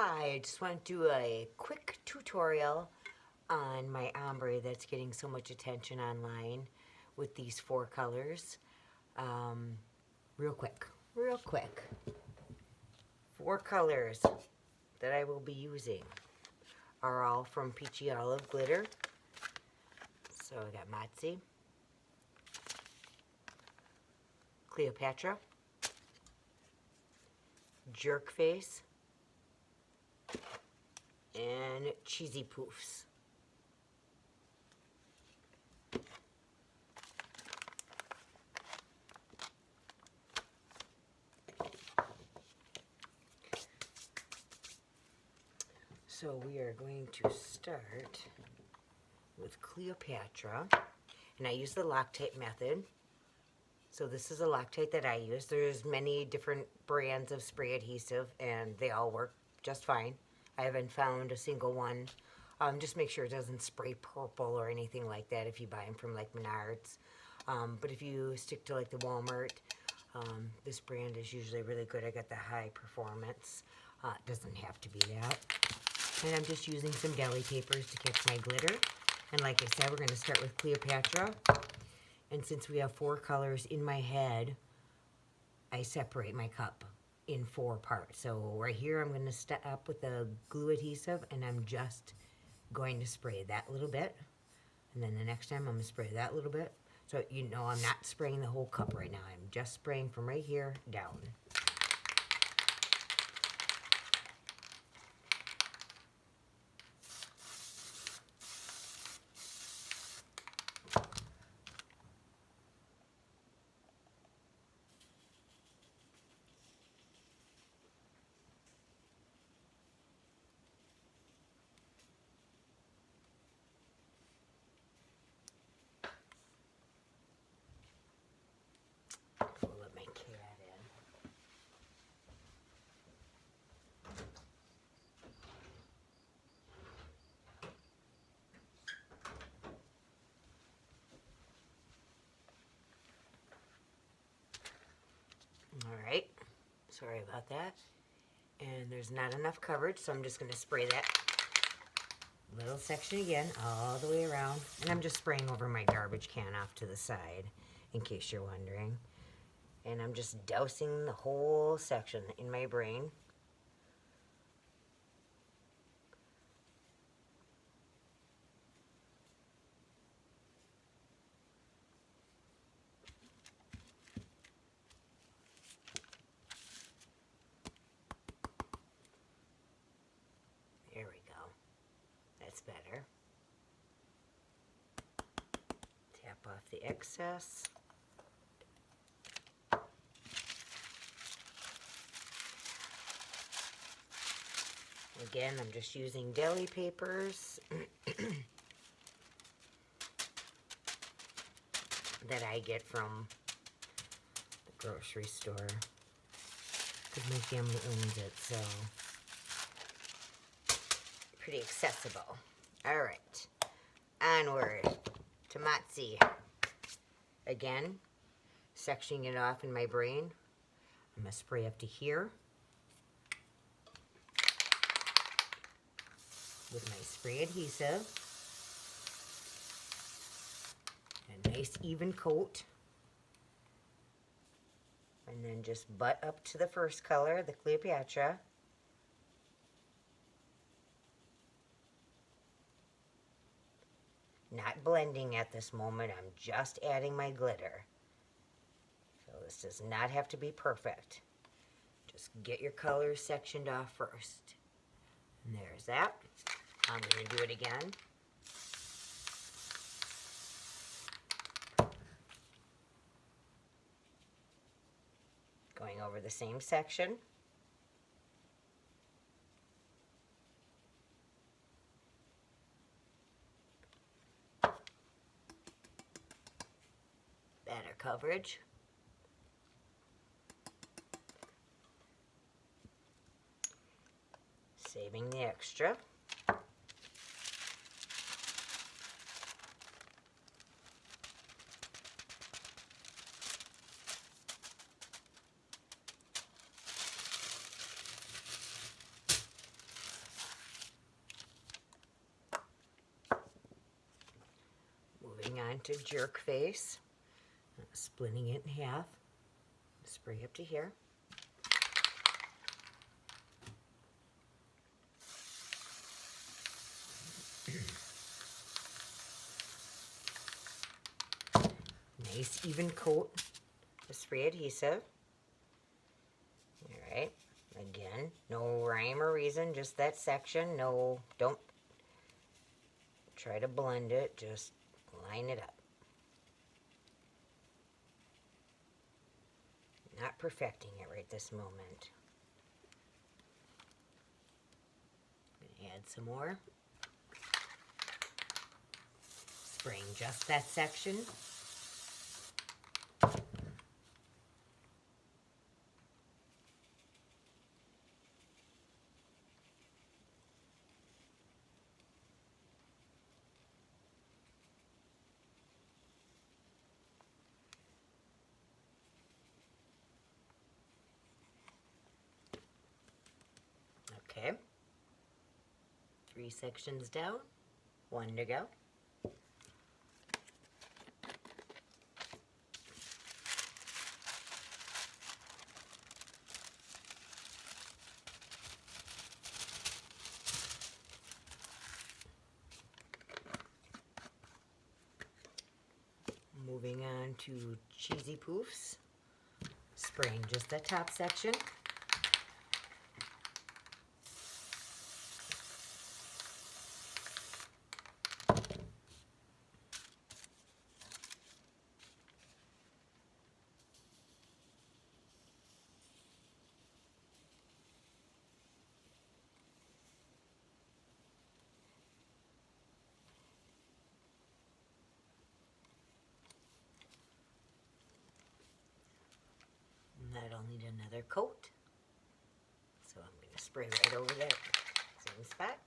Hi, I just want to do a quick tutorial on my ombre that's getting so much attention online with these four colors. Um, real quick. Four colors that I will be using are all from Peachy Olive Glitter. So I got Matzi, Cleopatra, Jerk Face, and Cheesy Poofs. So we are going to start with Cleopatra, and I use the loctite method. So this is a loctite that I use. There's many different brands of spray adhesive, and they all work just fine. I haven't found a single one. Just make sure it doesn't spray purple or anything like that if you buy them from like Menards. But if you stick to like the Walmart, this brand is usually really good. I got the high performance. It doesn't have to be that. And I'm just using some deli papers to catch my glitter. And like I said, we're going to start with Cleopatra. And since we have four colors in my head, I separate my cup in four parts. So right here, I'm going to start with the glue adhesive, and I'm just going to spray that little bit. And then the next time, I'm going to spray that little bit. So you know I'm not spraying the whole cup right now. I'm just spraying from right here down. We'll let my cat in. All right, sorry about that. And there's not enough coverage, so I'm just going to spray that little section again all the way around. And I'm just spraying over my garbage can off to the side, in case you're wondering. And I'm just dousing the whole section in my brain. There we go. That's better. Tap off the excess. Again, I'm just using deli papers that I get from the grocery store, because my family owns it, so pretty accessible. All right, onward to Matzi. Again, sectioning it off in my brain. I'm gonna spray up to here with my spray adhesive. A nice even coat. And then just butt up to the first color, the Cleopatra. Not blending at this moment, I'm just adding my glitter. So this does not have to be perfect. Just get your colors sectioned off first. And there's that. I'm going to do it again. Going over the same section. Better coverage. Saving the extra. want a jerk face. Splitting it in half. Spray up to here. Nice even coat of spray adhesive. Alright, again, no rhyme or reason, just that section. No, don't try to blend it, just line it up. Not perfecting it right this moment. I'm going to add some more. Spraying just that section. Okay. 3 sections down, 1 to go. Moving on to cheesy poofs. Spraying just that top section. And that'll need another coat. So I'm going to spray right over that same spot.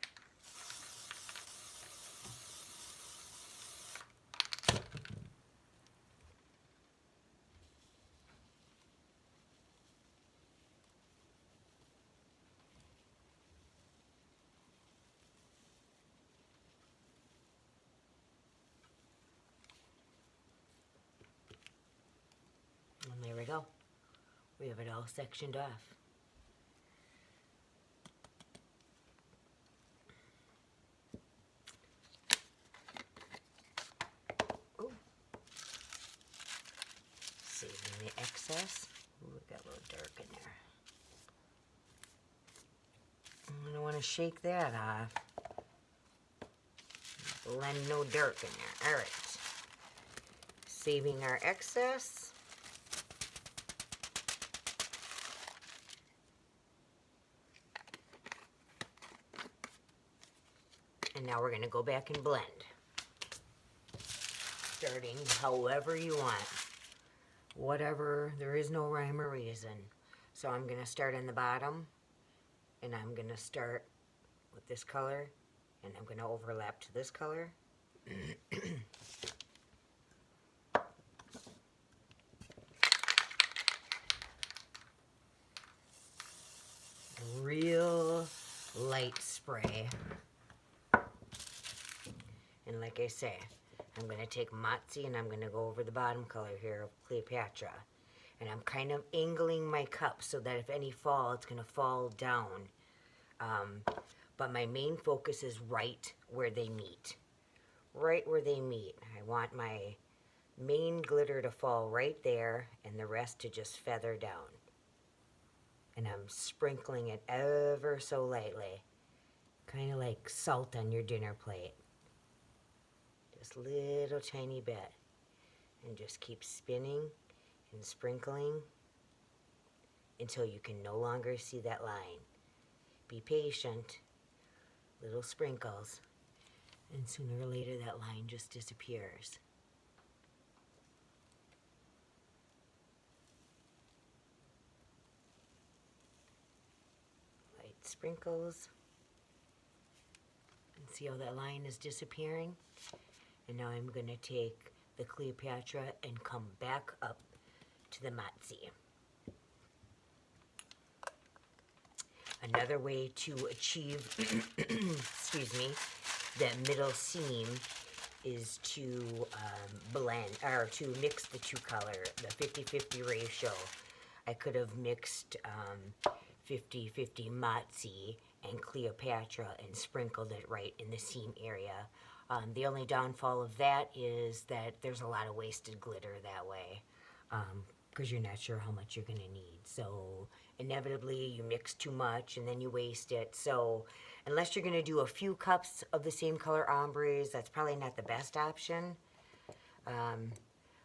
And there we go. We have it all sectioned off. Ooh. Saving the excess. Ooh, it got a little dark in there. I don't want to shake that off. Blend no dirt in there. All right. Saving our excess. And now we're going to go back and blend. Starting however you want. Whatever, there is no rhyme or reason. So I'm going to start in the bottom. And I'm going to start with this color. And I'm going to overlap to this color. Real light spray. And like I say, I'm going to take Motzi and I'm going to go over the bottom color here of Cleopatra. And I'm kind of angling my cup so that if any fall, it's going to fall down. But my main focus is right where they meet. Right where they meet. I want my main glitter to fall right there and the rest to just feather down. And I'm sprinkling it ever so lightly. Kind of like salt on your dinner plate. Just little tiny bit. And just keep spinning and sprinkling until you can no longer see that line. Be patient. Little sprinkles. And sooner or later that line just disappears. Light sprinkles. And see how that line is disappearing? And now I'm going to take the Cleopatra and come back up to the Motzi. Another way to achieve, excuse me, that middle seam is to blend, or to mix the two color, the 50-50 ratio. I could have mixed 50-50 Motzi and Cleopatra and sprinkled it right in the seam area. The only downfall of that is that there's a lot of wasted glitter that way, because you're not sure how much you're going to need. So inevitably you mix too much and then you waste it. So unless you're going to do a few cups of the same color ombres, that's probably not the best option.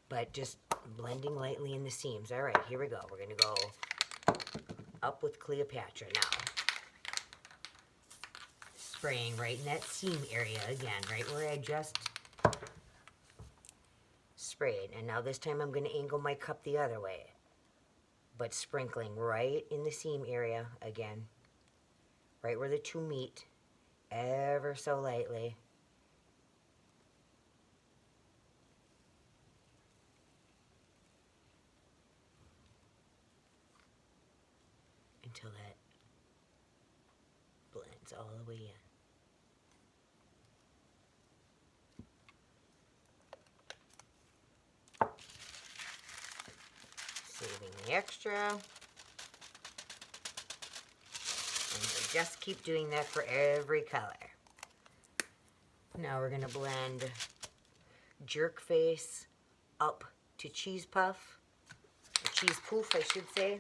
But just blending lightly in the seams. All right, here we go. We're going to go up with Cleopatra now. Spraying right in that seam area again, right where I just sprayed. And now this time I'm going to angle my cup the other way, but sprinkling right in the seam area again, right where the two meet, ever so lightly. Until that blends all the way in. Saving the extra. And we just keep doing that for every color. Now we're going to blend jerk face up to cheese puff, cheese poof I should say.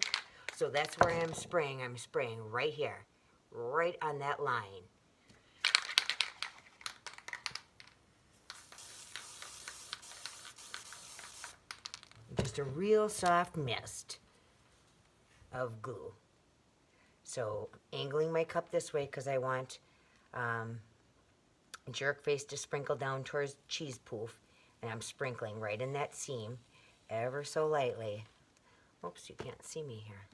So that's where I'm spraying. I'm spraying right here, right on that line. Just a real soft mist of glue. So angling my cup this way because I want jerk face to sprinkle down towards cheese poof, and I'm sprinkling right in that seam ever so lightly. Oops, you can't see me here.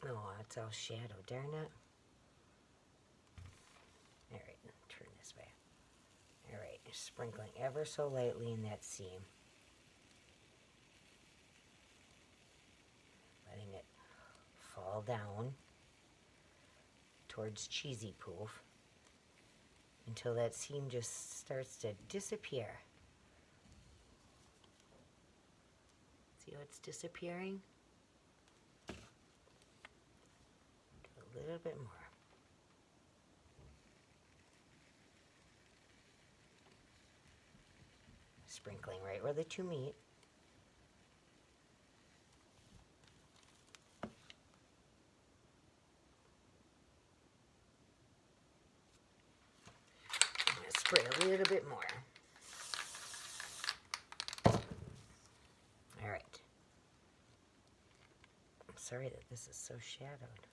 Oh, it's all shadow, darn it. All right, turn this way. All right, sprinkling ever so lightly in that seam. Letting it fall down towards cheesy poof until that seam just starts to disappear. See how it's disappearing? A little bit more. Sprinkling right where the two meet. I'm going to spray a little bit more. All right. I'm sorry that this is so shadowed.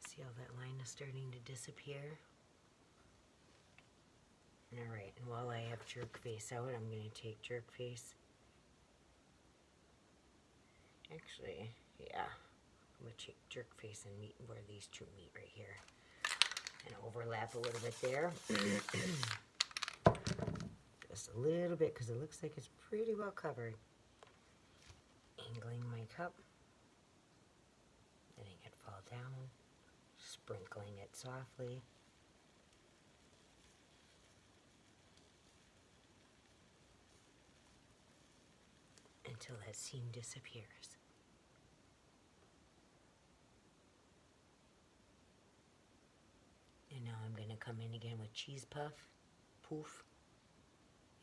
See how that line is starting to disappear? Alright, and while I have jerk face out, I'm going to take jerk face. Actually, yeah. I'm going to take jerk face and meet where these two meet right here. And overlap a little bit there. Just a little bit because it looks like it's pretty well covered. Angling my cup. Letting it fall down. Sprinkling it softly. Until that seam disappears. And now I'm going to come in again with cheese puff, poof,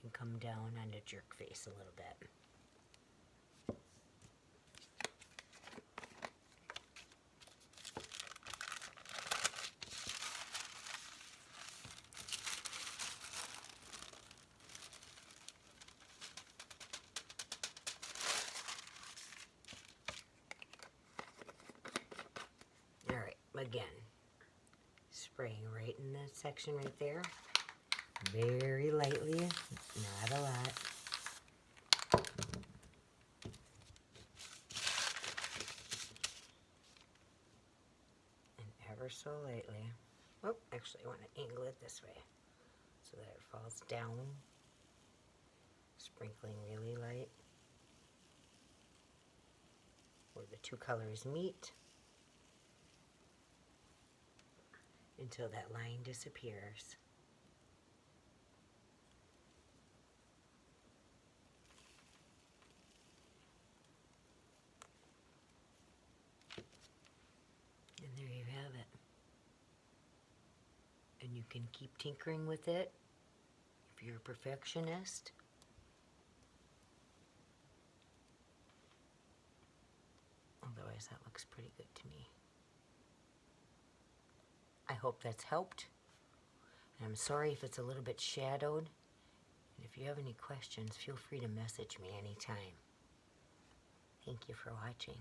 and come down on the jerk face a little bit. Again, spraying right in the section right there, very lightly, not a lot. And ever so lightly. Oh, actually I want to angle it this way so that it falls down. Sprinkling really light where the two colors meet until that line disappears. And there you have it. And you can keep tinkering with it if you're a perfectionist. Otherwise, that looks pretty good to me. I hope that's helped. And I'm sorry if it's a little bit shadowed. And if you have any questions, feel free to message me anytime. Thank you for watching.